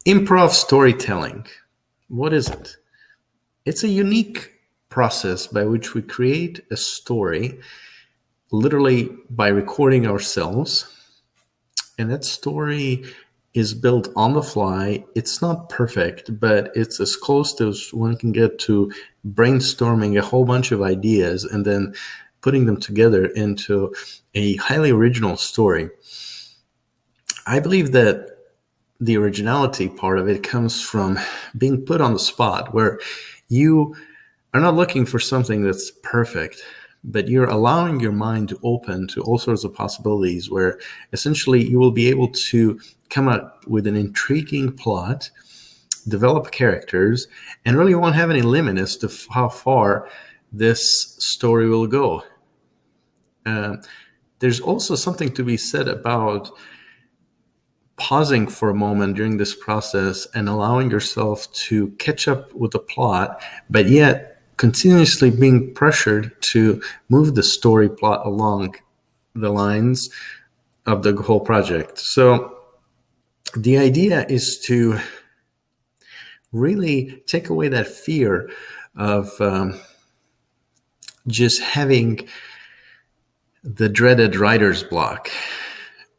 Improv storytelling. What is it? It's a unique process by which we create a story literally by recording ourselves. And that story is built on the fly. It's not perfect, but it's as close as one can get to brainstorming a whole bunch of ideas and then putting them together into a highly original story. I believe that the originality part of it comes from being put on the spot where you are not looking for something that's perfect, but you're allowing your mind to open to all sorts of possibilities where essentially you will be able to come up with an intriguing plot, develop characters, and really won't have any limit as to how far this story will go. Uh, there's also something to be said about pausing for a moment during this process and allowing yourself to catch up with the plot, but yet continuously being pressured to move the story plot along the lines of the whole project. So the idea is to really take away that fear of just having the dreaded writer's block.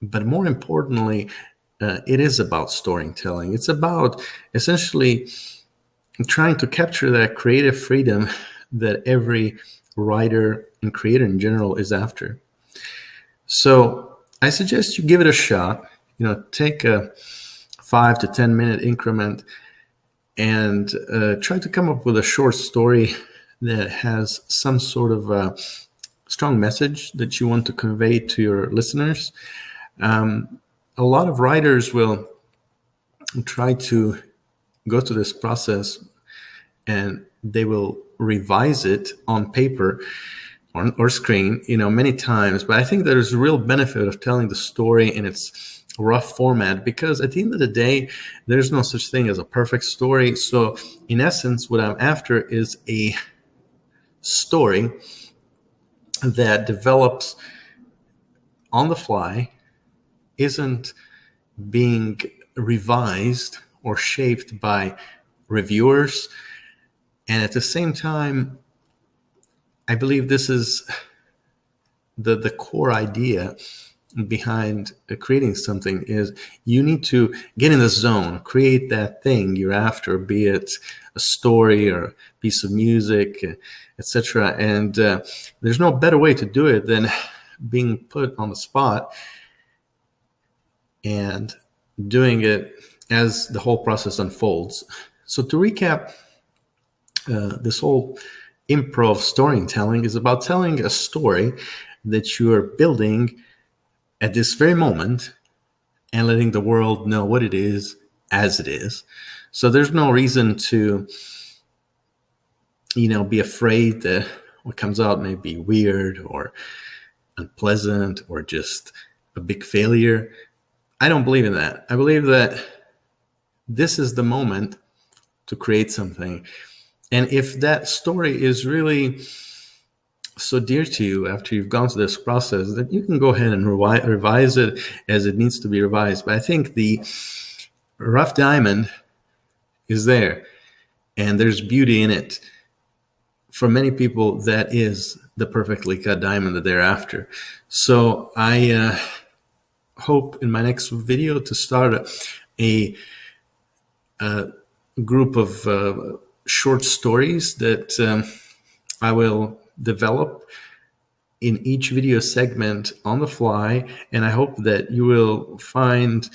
But more importantly, it is about storytelling. It's about essentially trying to capture that creative freedom that every writer and creator in general is after. So I suggest you give it a shot. Take a 5 to 10 minute increment and try to come up with a short story that has some sort of strong message that you want to convey to your listeners. A lot of writers will try to go through this process and they will revise it on paper or screen, many times. But I think there's a real benefit of telling the story in its rough format because at the end of the day, there's no such thing as a perfect story. So in essence, what I'm after is a story that develops on the fly, isn't being revised or shaped by reviewers. And at the same time, I believe this is the core idea behind creating something is you need to get in the zone, create that thing you're after, be it a story or a piece of music, etc. And there's no better way to do it than being put on the spot and doing it as the whole process unfolds. So to recap, this whole improv storytelling is about telling a story that you are building at this very moment and letting the world know what it is as it is. So there's no reason to, be afraid that what comes out may be weird or unpleasant or just a big failure. I don't believe in that. I believe that this is the moment to create something. And if that story is really so dear to you after you've gone through this process, that you can go ahead and revise it as it needs to be revised. But I think the rough diamond is there and there's beauty in it. For many people, that is the perfectly cut diamond that they're after. So I hope in my next video to start a group of short stories that I will develop in each video segment on the fly, and I hope that you will find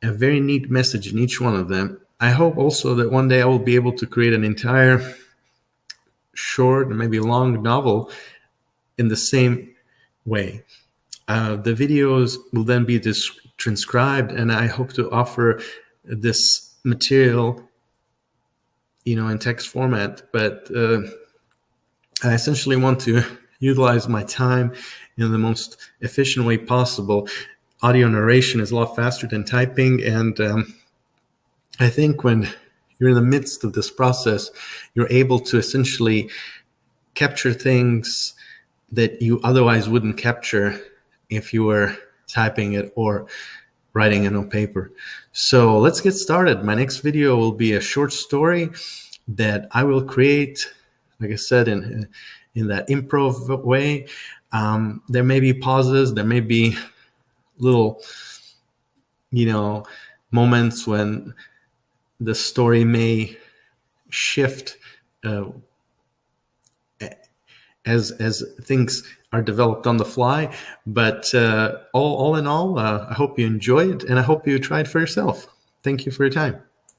a very neat message in each one of them. I hope also that one day I will be able to create an entire short and maybe long novel in the same way. The videos will then be transcribed, and I hope to offer this material, in text format. But I essentially want to utilize my time in the most efficient way possible. Audio narration is a lot faster than typing, and I think when you're in the midst of this process, you're able to essentially capture things that you otherwise wouldn't capture if you were typing it or writing it on paper. So let's get started. My next video will be a short story that I will create, like I said, in that improv way. There may be pauses, there may be little, you know, moments when the story may shift uh, as things are developed on the fly. But all in all, I hope you enjoy it, and I hope you try it for yourself. Thank you for your time.